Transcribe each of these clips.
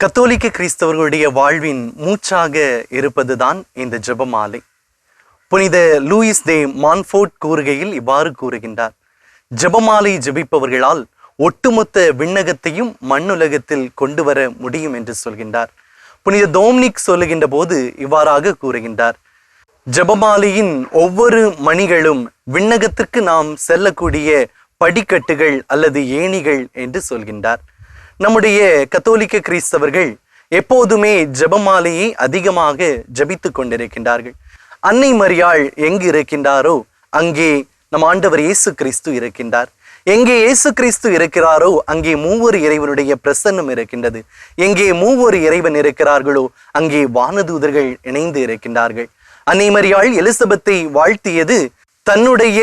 கத்தோலிக்க கிறிஸ்தவர்களுடைய வாழ்வின் மூச்சாக இருப்பதுதான் இந்த ஜெபமாலை. புனித லூயிஸ் தே மான்ஃபோர்ட் கூறுகையில் இவ்வாறு கூறுகின்றார்: ஜெபமாலை ஜெபிப்பவர்களால் ஒட்டுமொத்த விண்ணகத்தையும் மண்ணுலகத்தில் கொண்டு வர முடியும் என்று சொல்கின்றார். புனித டோம்னிக் சொல்லுகின்ற போது இவ்வாறாக கூறுகின்றார்: ஜெபமாலையின் ஒவ்வொரு மணிகளும் விண்ணகத்திற்கு நாம் செல்லக்கூடிய படிக்கட்டுகள் அல்லது ஏணிகள் என்று சொல்கின்றார். நம்முடைய கத்தோலிக்க கிறிஸ்தவர்கள் எப்போதுமே ஜெபமாலையை அதிகமாக ஜெபித்து கொண்டிருக்கின்றார்கள். அன்னை மரியாள் எங்கு இருக்கின்றாரோ அங்கே நம் ஆண்டவர் இயேசு கிறிஸ்து இருக்கின்றார். எங்கே இயேசு கிறிஸ்து இருக்கிறாரோ அங்கே மூவொரு இறைவனுடைய பிரசன்னம் இருக்கின்றது. எங்கே மூவொரு இறைவன் இருக்கிறார்களோ அங்கே வானதூதர்கள் இணைந்து இருக்கின்றார்கள். அன்னை மரியாள் எலிசபெத்தை வாழ்த்தியது தன்னுடைய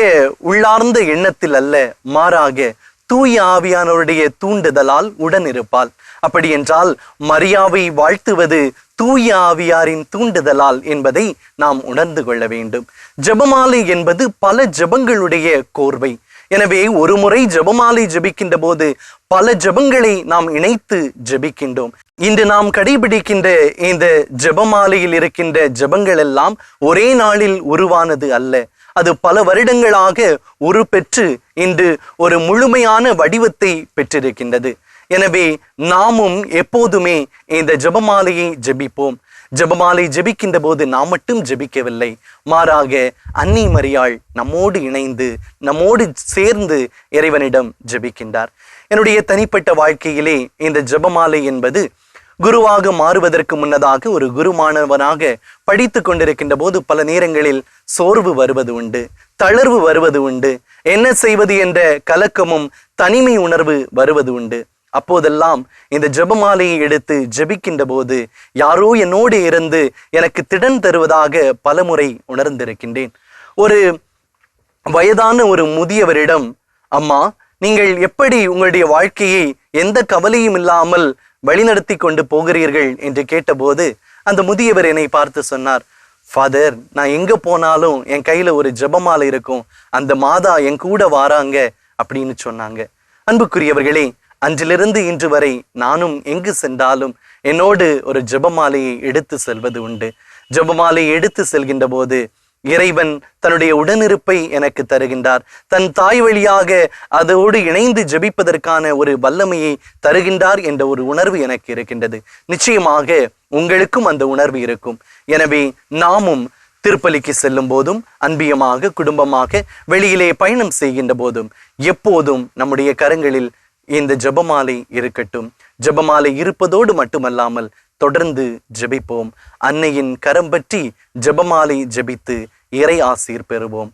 உள்ளார்ந்த எண்ணத்தில் அல்ல, மாறாக தூய ஆவியானவருடைய தூண்டுதலால் உடன் இருப்பாள். அப்படி என்றால் மரியாவை வாழ்த்துவது தூய ஆவியாரின் தூண்டுதலால் என்பதை நாம் உணர்ந்து கொள்ள வேண்டும். ஜெபமாலை என்பது பல ஜெபங்களுடைய கோர்வை. எனவே ஒரு முறை ஜெபமாலை ஜெபிக்கின்ற போது பல ஜெபங்களை நாம் இணைத்து ஜெபிக்கின்றோம். இன்று நாம் கடைபிடிக்கின்ற இந்த ஜெபமாலையில் இருக்கின்ற ஜெபங்கள் எல்லாம் ஒரே நாளில் உருவானது அல்ல. அது பல வருடங்களாக உருப்பெற்று இன்று ஒரு முழுமையான வடிவத்தை பெற்றிருக்கின்றது. எனவே நாமும் எப்போதுமே இந்த ஜெபமாலையை ஜெபிப்போம். ஜெபமாலை ஜெபிக்கின்ற போது நாம் மட்டும் ஜெபிக்கவில்லை, மாறாக அன்னை மரியாள் நம்மோடு இணைந்து நம்மோடு சேர்ந்து இறைவனிடம் ஜெபிக்கின்றார். என்னுடைய தனிப்பட்ட வாழ்க்கையிலே இந்த ஜெபமாலை என்பது குருவாக மாறுவதற்கு முன்னதாக ஒரு குருமானவனாக படித்து கொண்டிருக்கின்ற போது பல நேரங்களில் சோர்வு வருவது உண்டு, தளர்வு வருவது உண்டு, என்ன செய்வது என்ற கலக்கமும் தனிமை உணர்வு வருவது உண்டு. அப்போதெல்லாம் இந்த ஜெபமாலையை எடுத்து ஜெபிக்கின்ற போது யாரோ என்னோடு இருந்து எனக்கு திடன் தருவதாக பலமுறை உணர்ந்திருக்கின்றேன். ஒரு வயதான ஒரு முதியவரிடம், அம்மா, நீங்கள் எப்படி உங்களுடைய வாழ்க்கையை எந்த கவலையும் இல்லாமல் வழிநடத்தி கொண்டு போகிறீர்கள் என்று கேட்டபோது அந்த முதியவர் என்னை பார்த்து சொன்னார்: ஃபாதர், நான் எங்க போனாலும் என் கையில ஒரு ஜெபமாலை இருக்கும், அந்த மாதா என் கூட வாராங்க அப்படின்னு சொன்னாங்க. அன்புக்குரியவர்களே, அன்றிலிருந்து இன்று வரை நானும் எங்கு சென்றாலும் என்னோடு ஒரு ஜெபமாலையை எடுத்து செல்வது உண்டு. ஜெபமாலையை எடுத்து செல்கின்ற போது இறைவன் தன்னுடைய உடனிருப்பை எனக்கு தருகின்றார். தன் தாய் வழியாக அதோடு இணைந்து ஜெபிப்பதற்கான ஒரு வல்லமையை தருகின்றார் என்ற ஒரு உணர்வு எனக்கு இருக்கின்றது. நிச்சயமாக உங்களுக்கும் அந்த உணர்வு இருக்கும். எனவே நாமும் திருப்பலிக்கு செல்லும் போதும், அன்பியமாக குடும்பமாக வெளியிலே பயணம் செய்கின்ற போதும் எப்போதும் நம்முடைய கரங்களில் இந்த ஜெபமாலை இருக்கட்டும். ஜெபமாலை இருப்பதோடு மட்டுமல்லாமல் தொடர்ந்து ஜெபிப்போம். அன்னையின் கரம் பற்றி ஜெபமாலை ஜெபித்து இறை ஆசீர் பெறுவோம்.